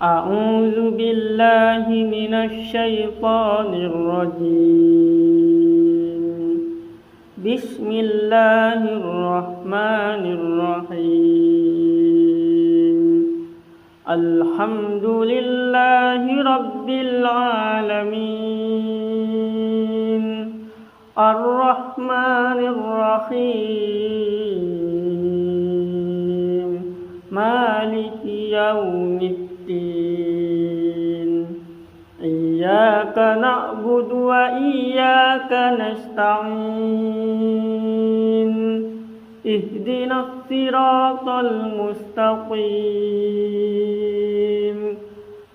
أعوذ بالله من الشيطان الرجيم. بسم الله الرحمن الرحيم. الحمد لله رب العالمين الرحمن الرحيم مالك يوم الدين. إياك نعبد وإياك نستعين. اهدنا الصراط المستقيم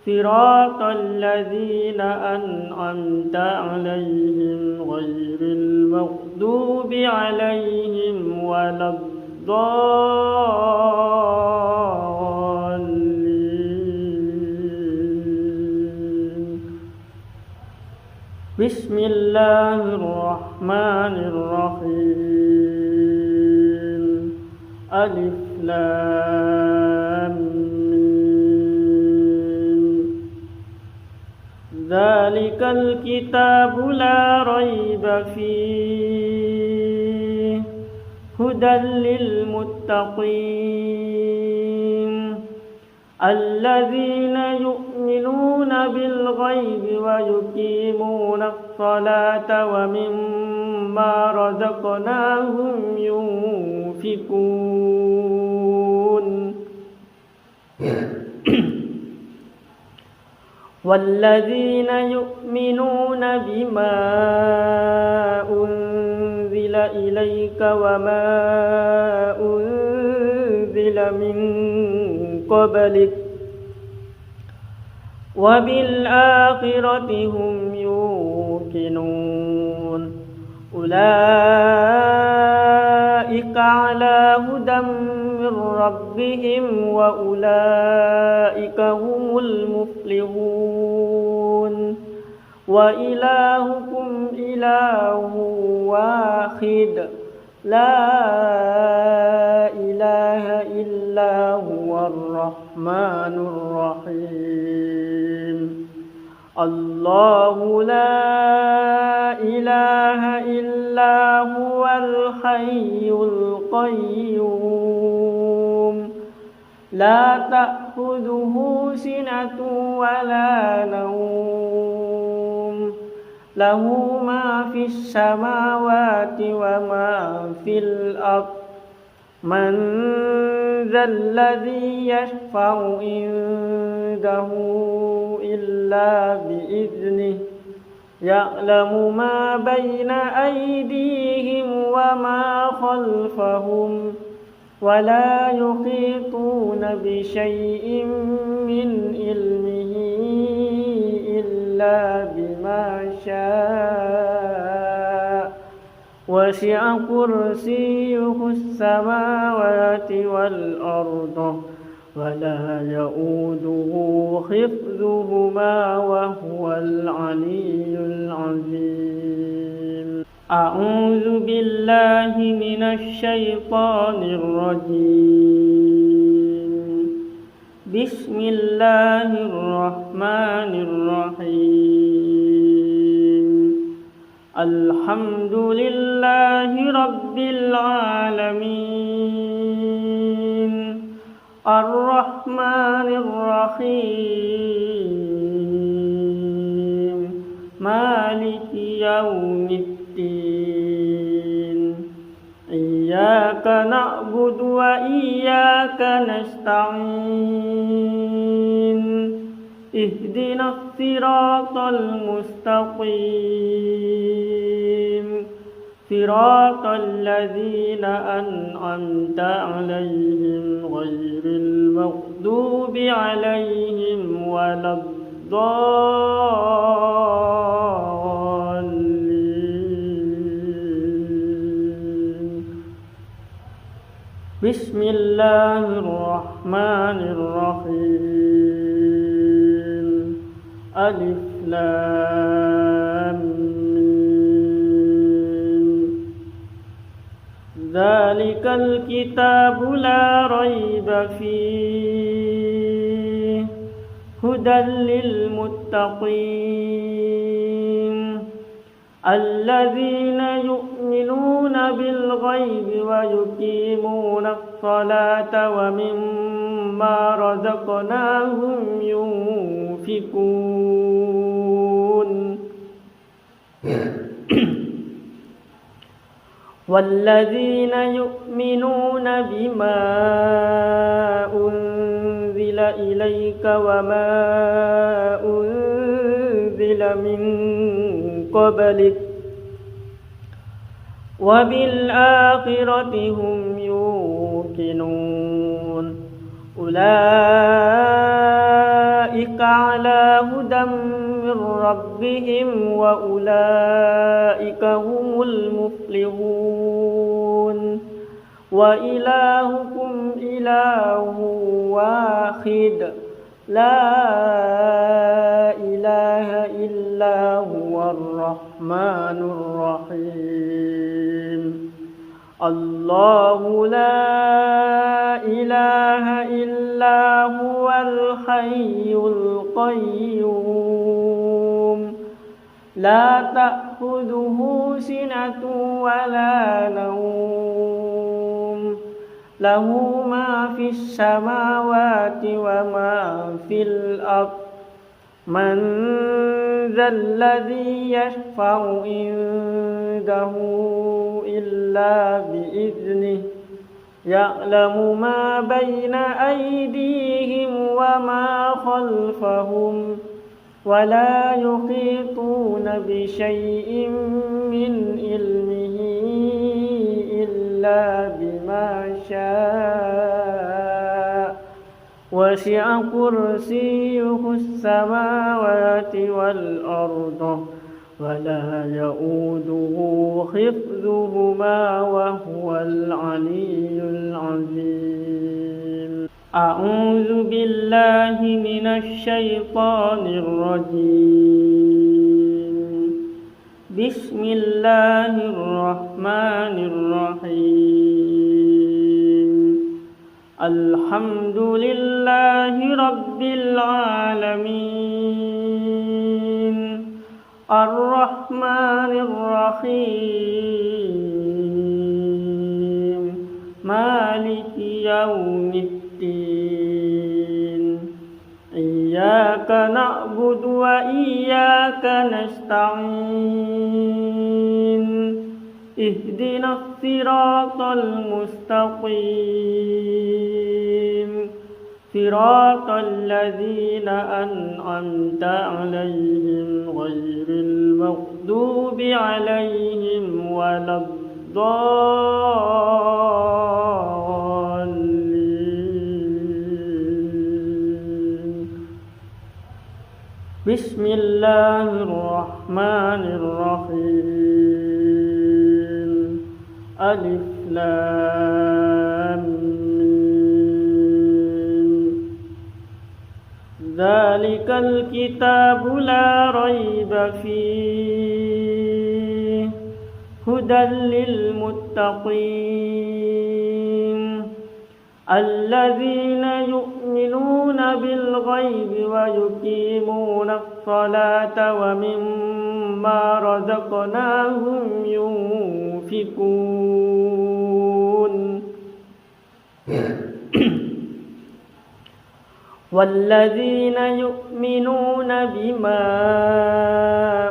صراط الذين أنعمت عليهم غير المغضوب عليهم ولا الضالين. بسم الله الرحمن الرحيم. ألف لام ميم. ذلك الكتاب لا ريب فيه هدى للمتقين الذين يؤمنون بالغيب ويقيمون الصلاة ومما رزقناهم ينفقون. والذين يؤمنون بما أنزل إليك وما أنزل من قبلك وبالآخرة هم يوقنون. أولئك على هدى من ربهم وأولئك هم المفلحون. وإلهكم إله واحد لا إله إلا هو الرحمن الرحيم. الله لا إله إلا هو الحي القيوم لا تأخذه سنة ولا نوم له ما في السماوات وما في الأرض. من ذا الذي يشفع عنده إلا بإذنه يعلم ما بين أيديهم وما خلفهم ولا يحيطون بشيء من علمه إلا بما شاء. وسع كرسيه السماوات والأرض ولا يؤوده حفظهما وهو العلي العظيم. أعوذ بالله من الشيطان الرجيم. بسم الله الرحمن الرحيم. الحمد لله رب العالمين الرحمن الرحيم مالك يوم الدين. إياك نعبد وإياك نستعين. اهدنا الصراط المستقيم صراط الذين أنعمت عليهم غير المغضوب عليهم ولا الضالين. بسم الله الرحمن الرحيم. ألف لام ميم. ذلك الكتاب لا ريب فيه هدى للمتقين الذين يؤمنون بالغيب ويقيمون الصلاة ومما رزقناهم ينفقون والذين يؤمنون بما أنزل إليك وما أنزل من قبلك وبالآخرة هم يوقنون أولئك على هدى من ربهم وأولئك هم المفلحون وإلهكم إله واحد لا إله إلا هو الرحمن الرحيم الله لا إله إلا هو الحي القيوم لا تأخذه سنة ولا نوم له ما في السماوات وما في الأرض من ذا الذي يشفع عنده إلا بإذنه يعلم ما بين أيديهم وما خلفهم ولا يحيطون بشيء من علمه إلا بما شاء وسع كرسيه السماوات والأرض ولا يؤوده حفظهما وهو العلي العظيم أعوذ بالله من الشيطان الرجيم بسم الله الرحمن الرحيم الحمد لله رب العالمين الرحمن الرحيم مالك يوم الدين إياك نعبد وإياك نستعين اهدنا الصراط المستقيم صراط الذين أنعمت عليهم غير المغضوب عليهم ولا الضالين بسم الله الرحمن الرحيم ألف لام ذلك الكتاب لا ريب فيه هدى للمتقين الذين يؤمنون بالغيب ويقيمون الصلاة ومما رزقناهم ينفقون والذين يؤمنون بما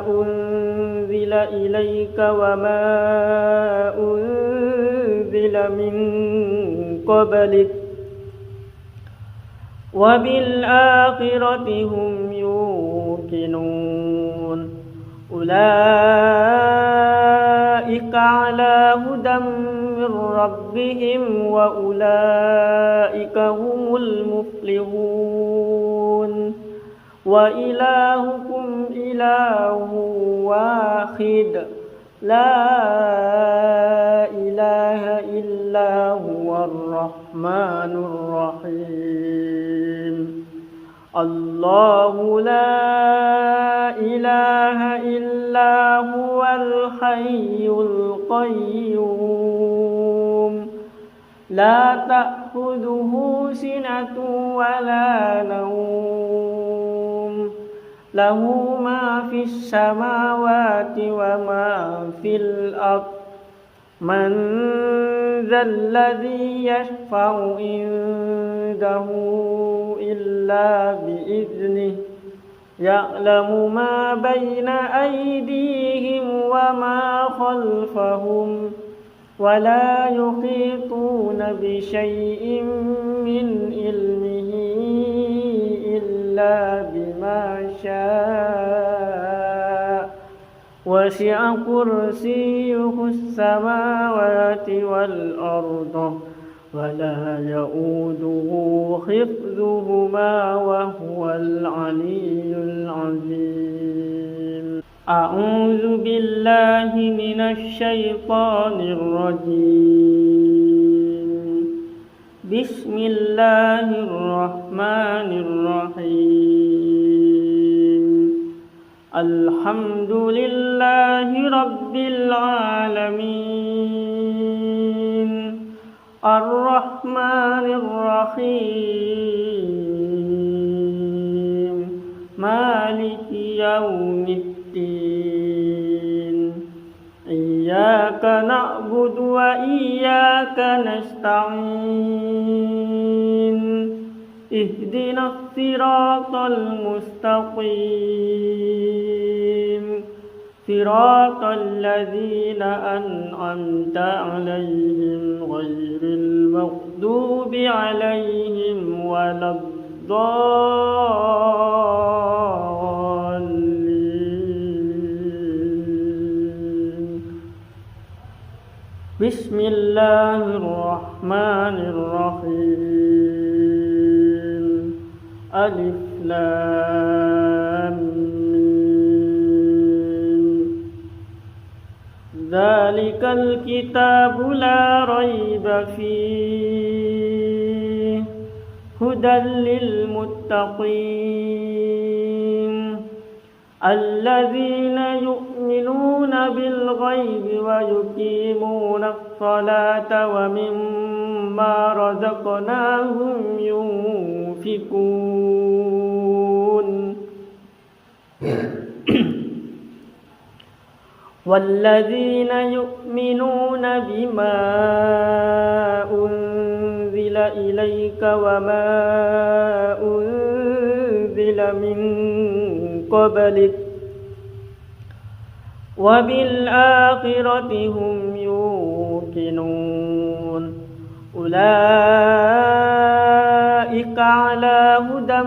أنزل إليك وما أنزل من قبلك وبالآخرة هم يوقنون أولئك على هدى من ربهم وأولئك هم المفلحون وإلهكم إله واحد لا إله إلا هو الرحمن الرحيم الله لا إله إلا هو الحي القيوم لا تأخذه سنة ولا نوم له ما في السماوات وما في الأرض من ذا الذي يشفع عنده إلا بإذنه يعلم ما بين أيديهم وما خلفهم ولا يحيطون بشيء من علمه إلا بما شاء وسع كرسيه السماوات والأرض ولا يؤوده حفظهما وهو العلي العظيم. أعوذ بالله من الشيطان الرجيم. بسم الله الرحمن الرحيم. الحمد لله رب العالمين الرحمن الرحيم مالك يوم الدين إياك نعبد وإياك نستعين اهدنا الصراط المستقيم صراط الذين أنعمت عليهم غير المغضوب عليهم ولا الضالين. بسم الله الرحمن الرحيم. ألف لام ذلك الكتاب لا ريب فيه هدى للمتقين الذين يؤمنون بالغيب ويقيمون الصلاة ومما رزقناهم ينفقون والذين يؤمنون بما أنزل إليك وما أنزل من قبلك وبالآخرة هم يوقنون أولئك على هدى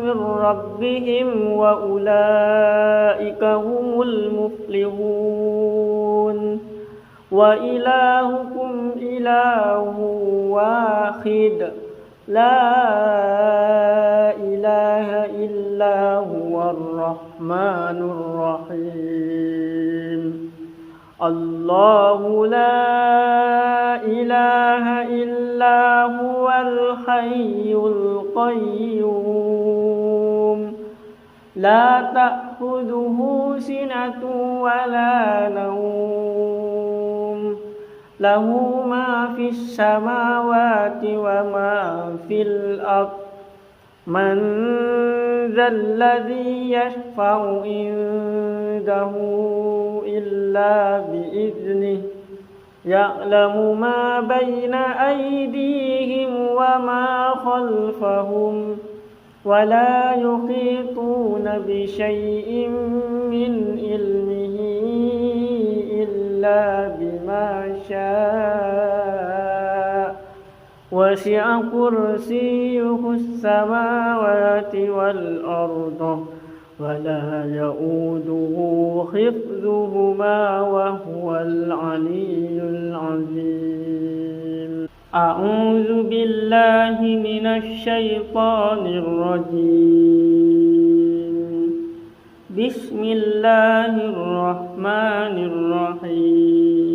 من ربهم وأولئك هم المفلحون. وإلهكم إله واحد لا إله إلا هو الرحمن الرحيم. الله لا إله إلا هو الحي القيوم لا تأخذه سنة ولا نوم له ما في السماوات وما في الأرض من ذا الذي يشفع عنده إلا بإذنه يعلم ما بين أيديهم وما خلفهم ولا يحيطون بشيء من علمه إلا بما شاء وسع كرسيه السماوات والأرض ولا يؤوده حفظهما وهو العلي العظيم. أعوذ بالله من الشيطان الرجيم. بسم الله الرحمن الرحيم.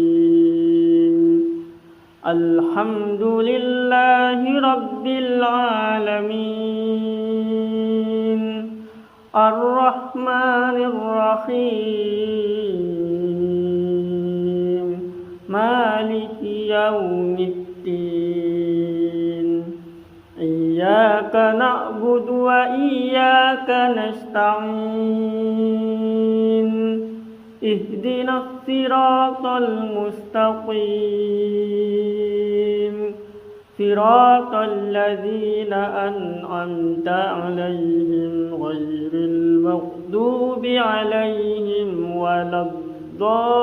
الحمد لله رب العالمين الرحمن الرحيم مالك يوم الدين إياك نعبد نعبد وإياك نستعين اهدنا الصراط المستقيم صراط الذين أنعمت عليهم غير المغضوب عليهم ولا الضالين.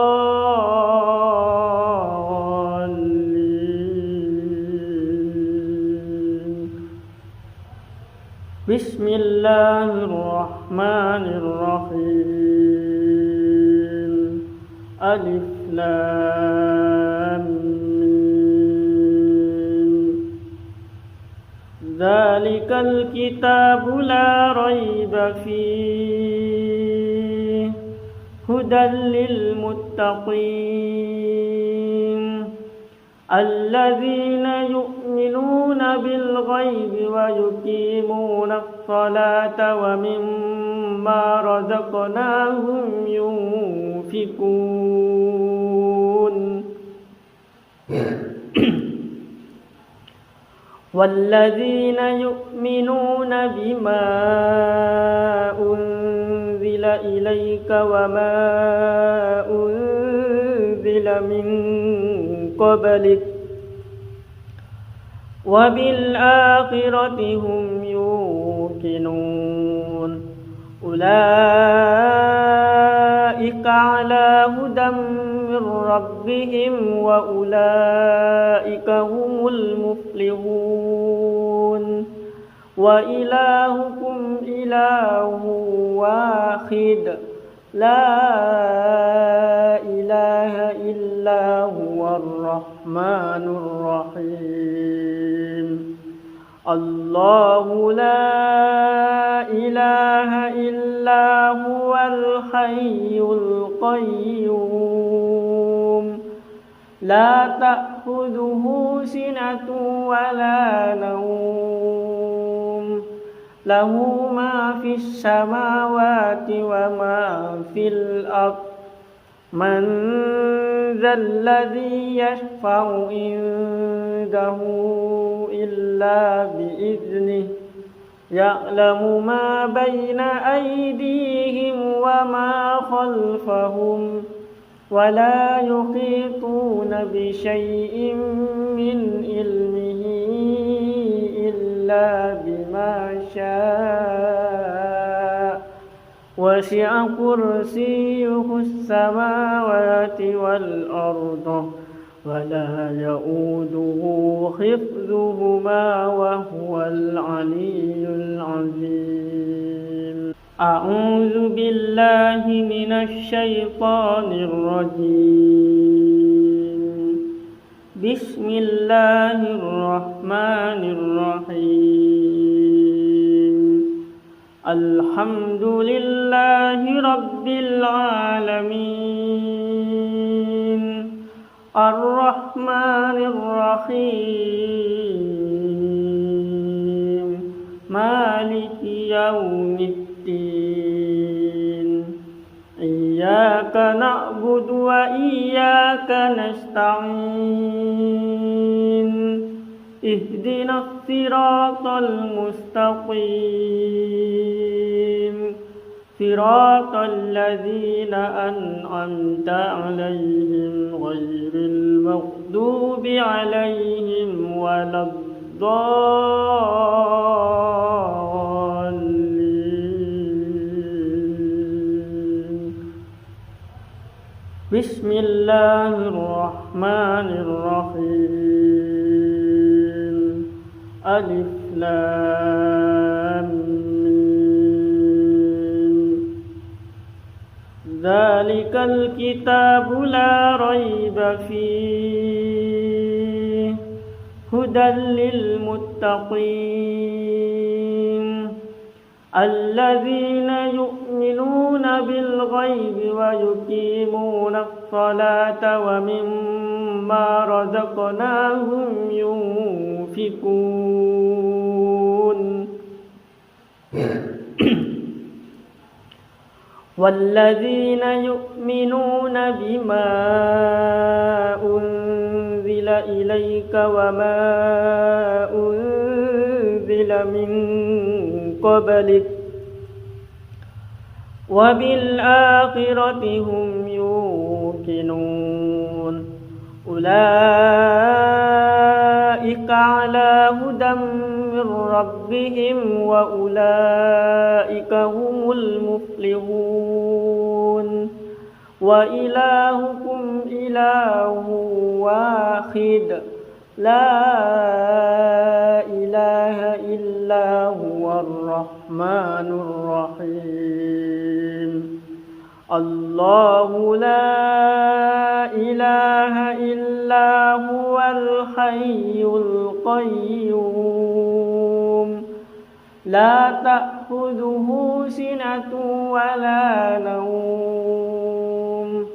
بسم الله الرحمن الرحيم. ألف لام ذلك الكتاب لا ريب فيه هدى للمتقين الذين يؤمنون بالغيب ويقيمون الصلاة ومما رزقناهم ينفقون والذين يؤمنون بما أنزل إليك وما أنزل من قبلك وبالآخرة هم يوقنون أولئك على هدى من ربهم وأولئك هم المفلحون. وإلهكم إله واحد لا إله إلا هو الرحمن الرحيم. الله لا إله إلا هو الحي القيوم لا تأخذه سنة ولا نوم له ما في السماوات وما في الأرض من ذا الذي يشفع عنده إلا بإذنه يعلم ما بين أيديهم وما خلفهم ولا يحيطون بشيء من علمه إلا بما شاء وسع كرسيه السماوات والأرض ولا يؤوده حفظهما وهو العلي العظيم. أعوذ بالله من الشيطان الرجيم. بسم الله الرحمن الرحيم. الحمد لله رب العالمين الرحمن الرحيم مالك يوم الدين إياك نعبد وإياك نستعين اهدنا الصراط المستقيم صراط الذين أنعمت عليهم غير المغضوب عليهم ولا الضالين. بسم الله الرحمن الرحيم. ألف لام ذلك الكتاب لا ريب فيه هدى للمتقين الذين يؤمنون بالغيب ويقيمون الصلاة ومما رزقناهم ينفقون والذين يؤمنون بما أنزل إليك وما أنزل أنزل من قبلك وبالآخرة هم يوقنون أولئك على هدى من ربهم وأولئك هم المفلحون وإلهكم إله واحد لا إله إلا هو الرحمن الرحيم الله لا إله إلا هو الحي القيوم لا تأخذه سنة ولا نوم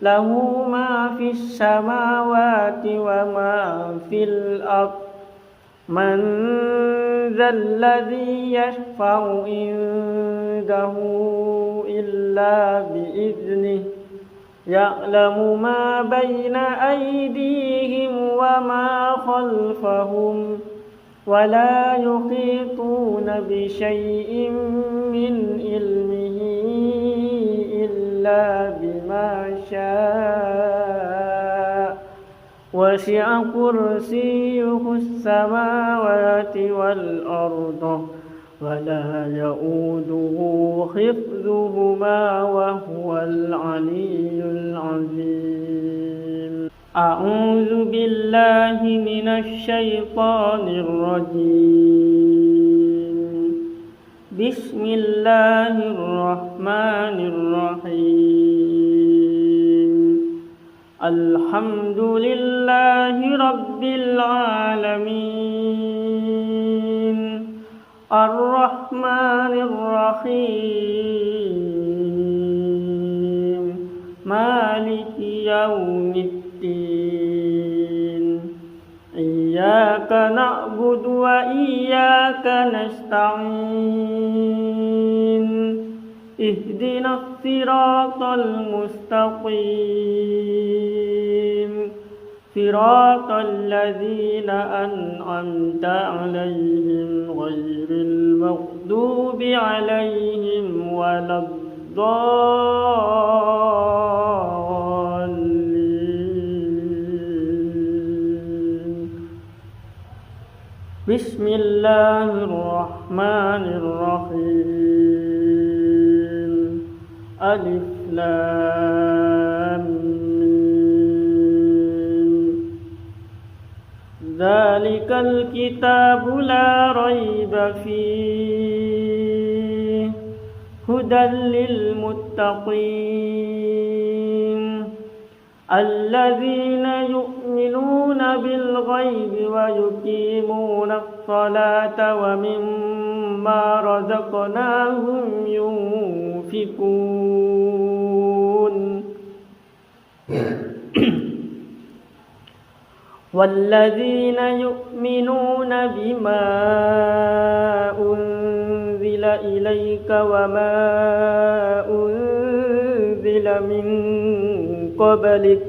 له ما في السماوات وما في الأرض من ذا الذي يشفع عنده إلا بإذنه يعلم ما بين أيديهم وما خلفهم ولا يحيطون بشيء من علمه إلا بما شاء وسع كرسيه السماوات والأرض ولا يؤوده حفظهما وهو العلي العظيم أعوذ بالله من الشيطان الرجيم بسم الله الرحمن الرحيم الحمد لله رب العالمين الرحمن الرحيم مالك يوم الدين إياك نعبد وإياك نستعين اهدنا الصراط المستقيم صراط الذين أنعمت عليهم غير المغضوب عليهم ولا الضالين بسم الله الرحمن الرحيم ألف لام ذلك الكتاب لا ريب فيه هدى للمتقين الذين يؤمنون بالغيب ويقيمون الصلاة ومما رزقناهم ينفقون والذين يؤمنون بما أنزل إليك وما أنزل من قبلك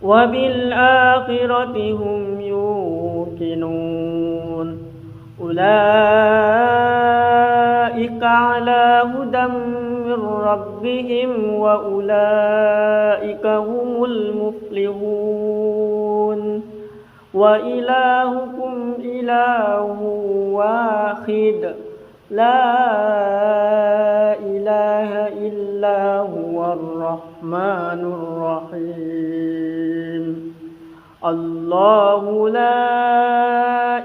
وبالآخرة هم يوقنون أولئك على هدى من ربهم وأولئك هم المفلحون وإلهكم إله واحد لا إله إلا هو الرحمن الرحيم الله لا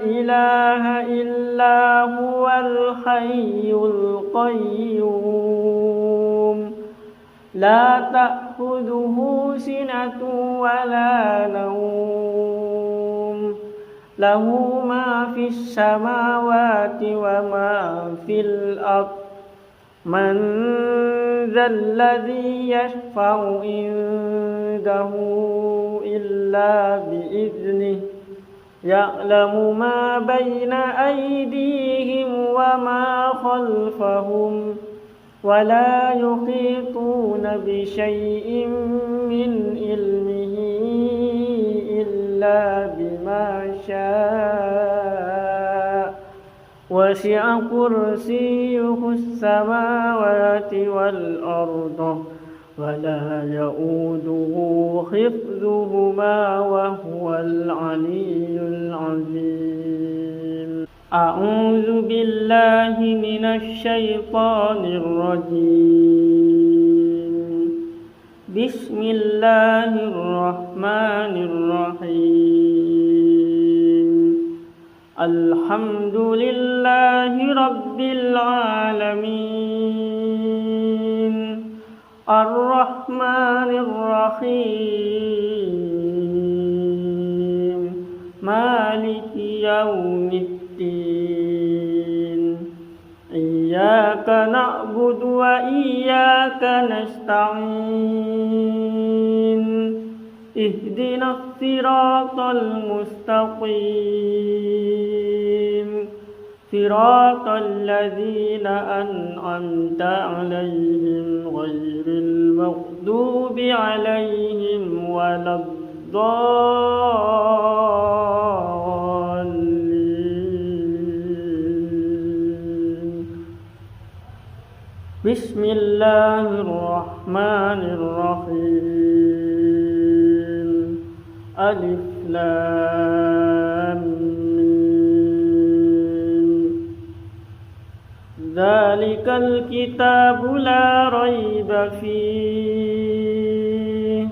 إله إلا هو الحي القيوم لا تأخذه سنة ولا نوم له ما في السماوات وما في الأرض من ذا الذي يشفع عنده إلا بإذنه يعلم ما بين أيديهم وما خلفهم ولا يحيطون بشيء من علمه إلا بما شاء وسع كرسيه السماوات والأرض ولا يؤوده حفظهما وهو العلي العظيم. أعوذ بالله من الشيطان الرجيم. بسم الله الرحمن الرحيم. الحمد لله رب العالمين الرحمن الرحيم مالك يوم الدين إياك نعبد وإياك نستعين اهدنا الصراط المستقيم صراط الذين أنعمت عليهم غير المغضوب عليهم ولا الضالين. بسم الله الرحمن الرحيم. ألف لام ميم. ذلك الكتاب لا ريب فيه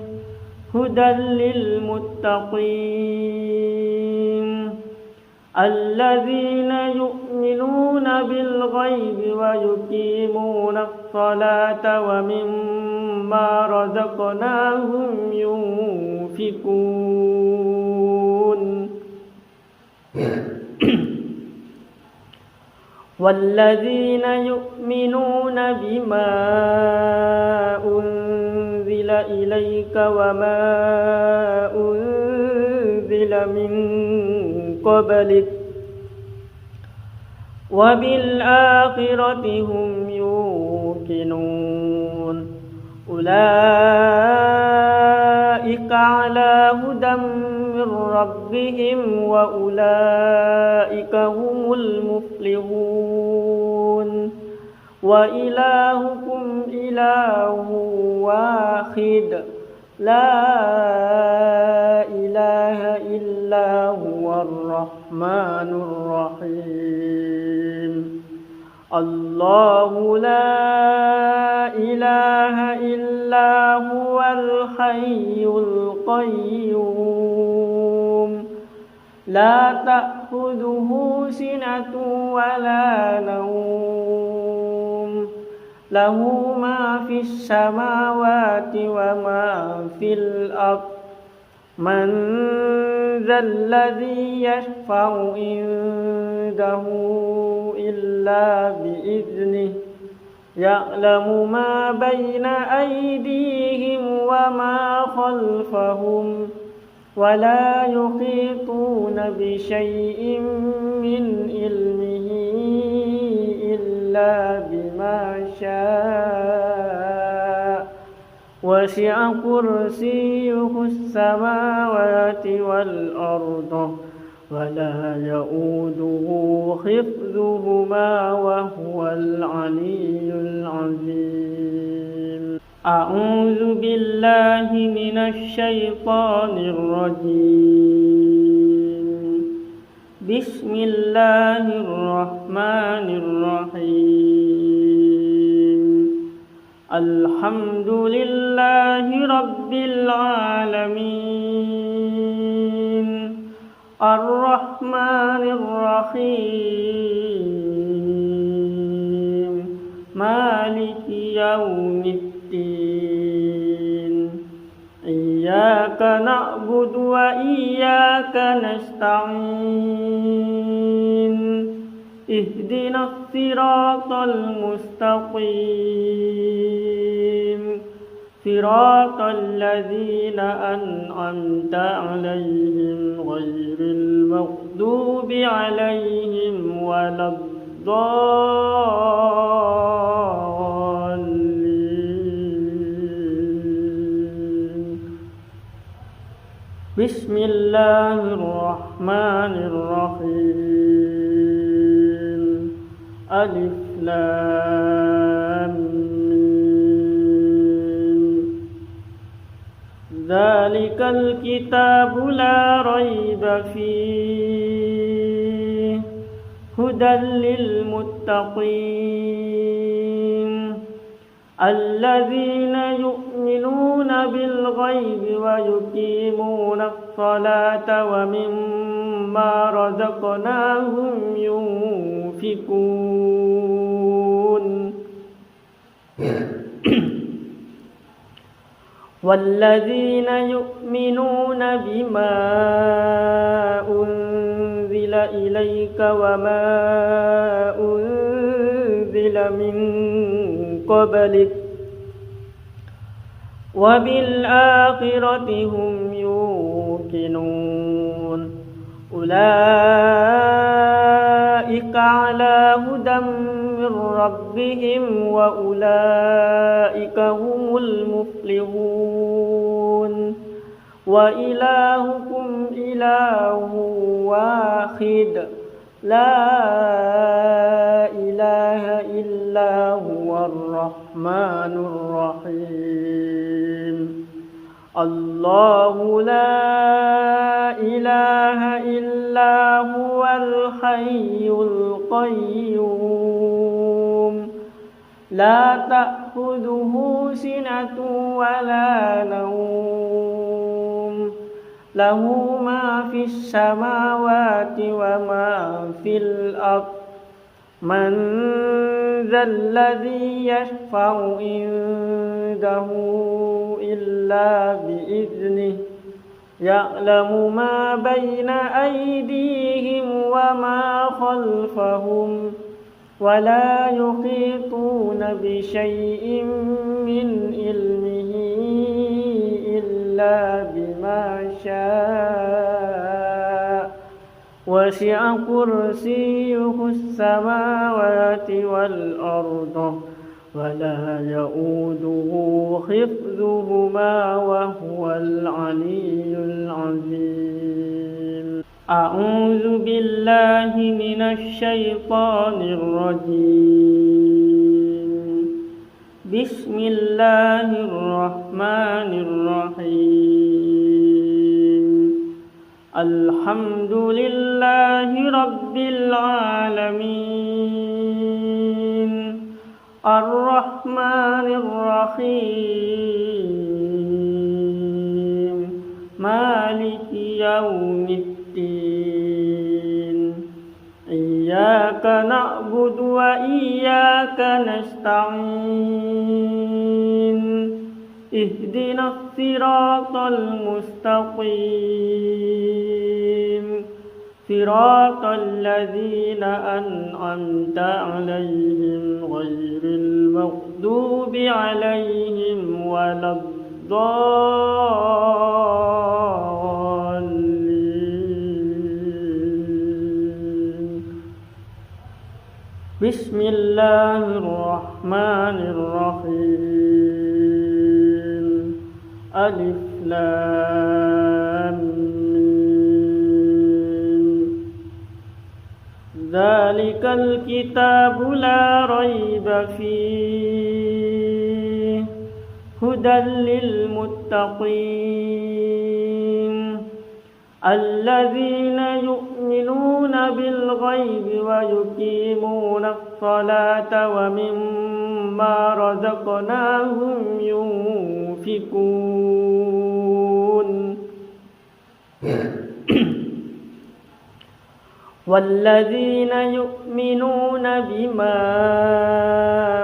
هدى للمتقين الذين يؤمنون بالغيب ويقيمون الصلاة ومما رزقناهم ينفقون والذين يؤمنون بما أنزل إليك وما أنزل من قبلك وبالآخرة هم يوقنون أولئك على هدى من ربهم وأولئك هم المفلحون. وإلهكم إله واحد لا إله إلا هو الرحمن الرحيم. الله لا إله إلا هو الحي القيوم لا تأخذه سنة ولا نوم له ما في السماوات وما في الأرض من ذا الذي يشفع عنده إلا بإذنه يعلم ما بين أيديهم وما خلفهم ولا يحيطون بشيء من علمه إلا بما شاء وسع كرسيه السماوات والأرض ولا يؤوده حفظهما وهو العلي العظيم. أعوذ بالله من الشيطان الرجيم. بسم الله الرحمن الرحيم. الحمد لله رب العالمين الرحمن الرحيم مالك يوم الدين إياك نعبد وإياك نستعين اهدنا الصراط المستقيم صراط الذين أنعمت عليهم غير المغضوب عليهم ولا الضالين. بسم الله الرحمن الرحيم. ألف لام ميم. ذلك الكتاب لا ريب فيه هدى للمتقين الذين يؤمنون بالغيب ويقيمون الصلاة ومما رزقناهم ينفقون والذين يؤمنون بما أنزل إليك وما أنزل من قبلك وبالآخرة هم يوقنون أولئك على هدى من ربهم وأولئك هم المفلحون وإلهكم إله واحد لا إله إلا هو الرحمن الرحيم الله لا إله إلا هو الحي القيوم لا تأخذه سنة ولا نوم له ما في السماوات وما في الأرض من ذا الذي يشفع عنده إلا بإذنه يعلم ما بين أيديهم وما خلفهم ولا يحيطون بشيء من علمه إلا بما شاء وسع كرسيه السماوات والأرض ولا يؤوده حفظهما وهو العلي العظيم. أعوذ بالله من الشيطان الرجيم. بسم الله الرحمن الرحيم. الحمد لله رب العالمين الرحمن الرحيم مالك يوم الدين إياك نعبد وإياك نستعين اهدنا الصراط المستقيم صراط الذين أنعمت عليهم غير المغضوب عليهم ولا الضالين. بسم الله الرحمن الرحيم. ألف لام ذلك الكتاب لا ريب فيه هدى للمتقين الذين يؤمنون بالغيب ويقيمون الصلاة ومما رزقناهم ينفقون والذين يؤمنون بما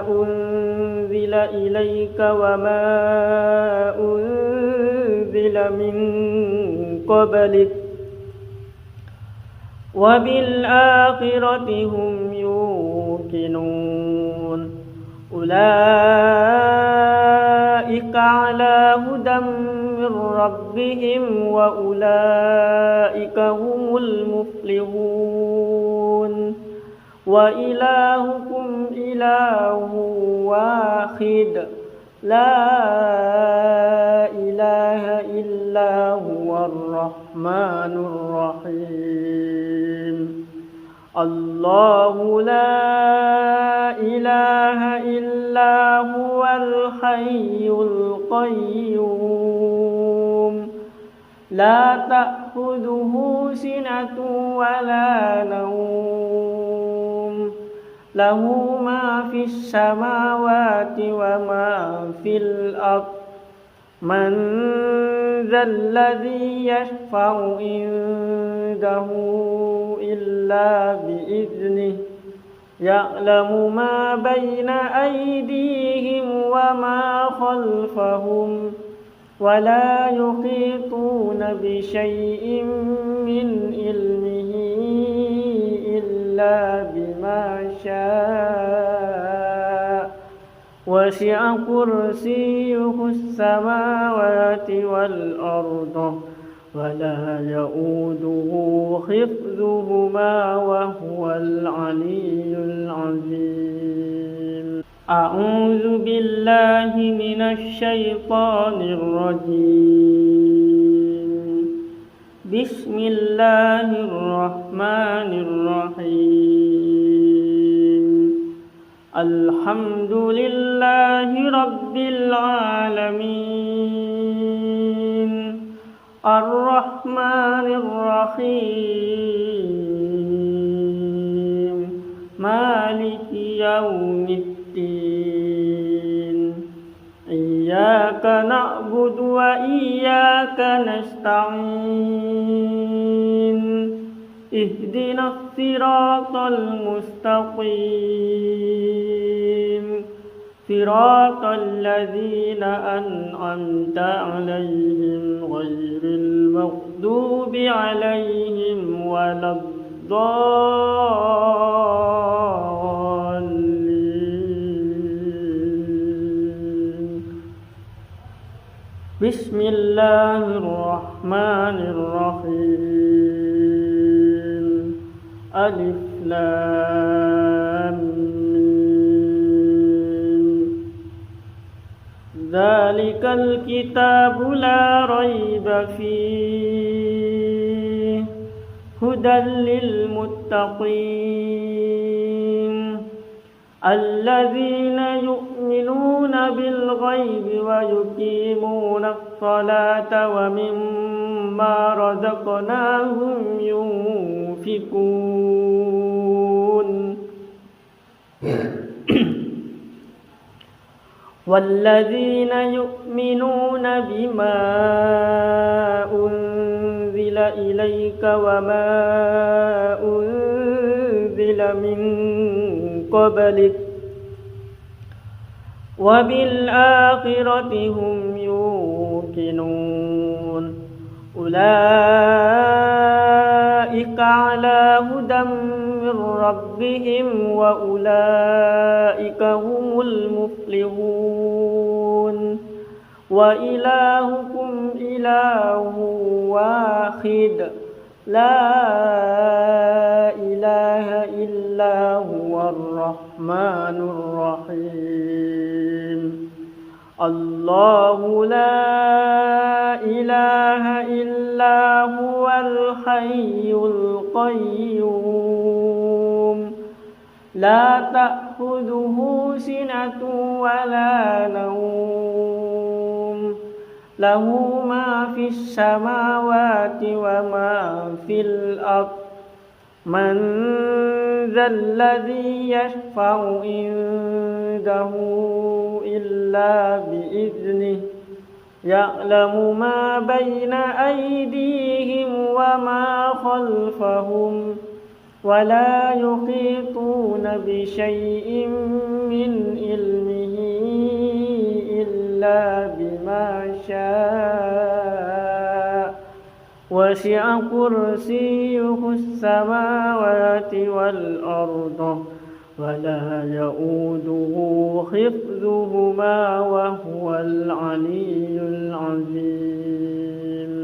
أنزل إليك وما أنزل من قبلك وبالآخرة هم يوقنون أولئك على هدى من ربهم وأولئك هم المفلحون وإلهكم إله واحد لا إله إلا هو الرحمن الرحيم الله لا إله إلا هو الحي القيوم لا تأخذه سنة ولا نوم له ما في السماوات وما في الأرض من ذا الذي يشفع عنده إلا بإذنه يعلم ما بين أيديهم وما خلفهم ولا يحيطون بشيء من علمه إلا بما شاء وسع كرسيه السماوات والأرض ولا يؤوده حفظهما وهو العلي العظيم. أعوذ بالله من الشيطان الرجيم. بسم الله الرحمن الرحيم. الحمد لله رب العالمين الرحمن الرحيم مالك يوم الدين إياك نعبد وإياك نستعين اهدنا الصراط المستقيم صراط الذين أنعمت عليهم غير المغضوب عليهم ولا الضالين. بسم الله الرحمن الرحيم. ألف لام ذلك الكتاب لا ريب فيه هدى للمتقين الذين يؤمنون بالغيب ويقيمون الصلاة ومما رزقناهم ينفقون والذين يؤمنون بما أنزل إليك وما أنزل من قبلك وبالآخرة هم يوقنون أولئك على هدى من ربهم وأولئك هم المفلحون. وإلهكم إله واحد لا إله إلا هو الرحمن الرحيم. الله لا إله إلا هو الحي القيوم لا تأخذه سنة ولا نوم له ما في السماوات وما في الأرض من ذا الذي يشفع عنده إلا بإذنه يعلم ما بين أيديهم وما خلفهم ولا يحيطون بشيء من علمه إلا بما شاء وسع كرسيه السماوات والأرض ولا يؤوده حفظهما وهو العلي العظيم.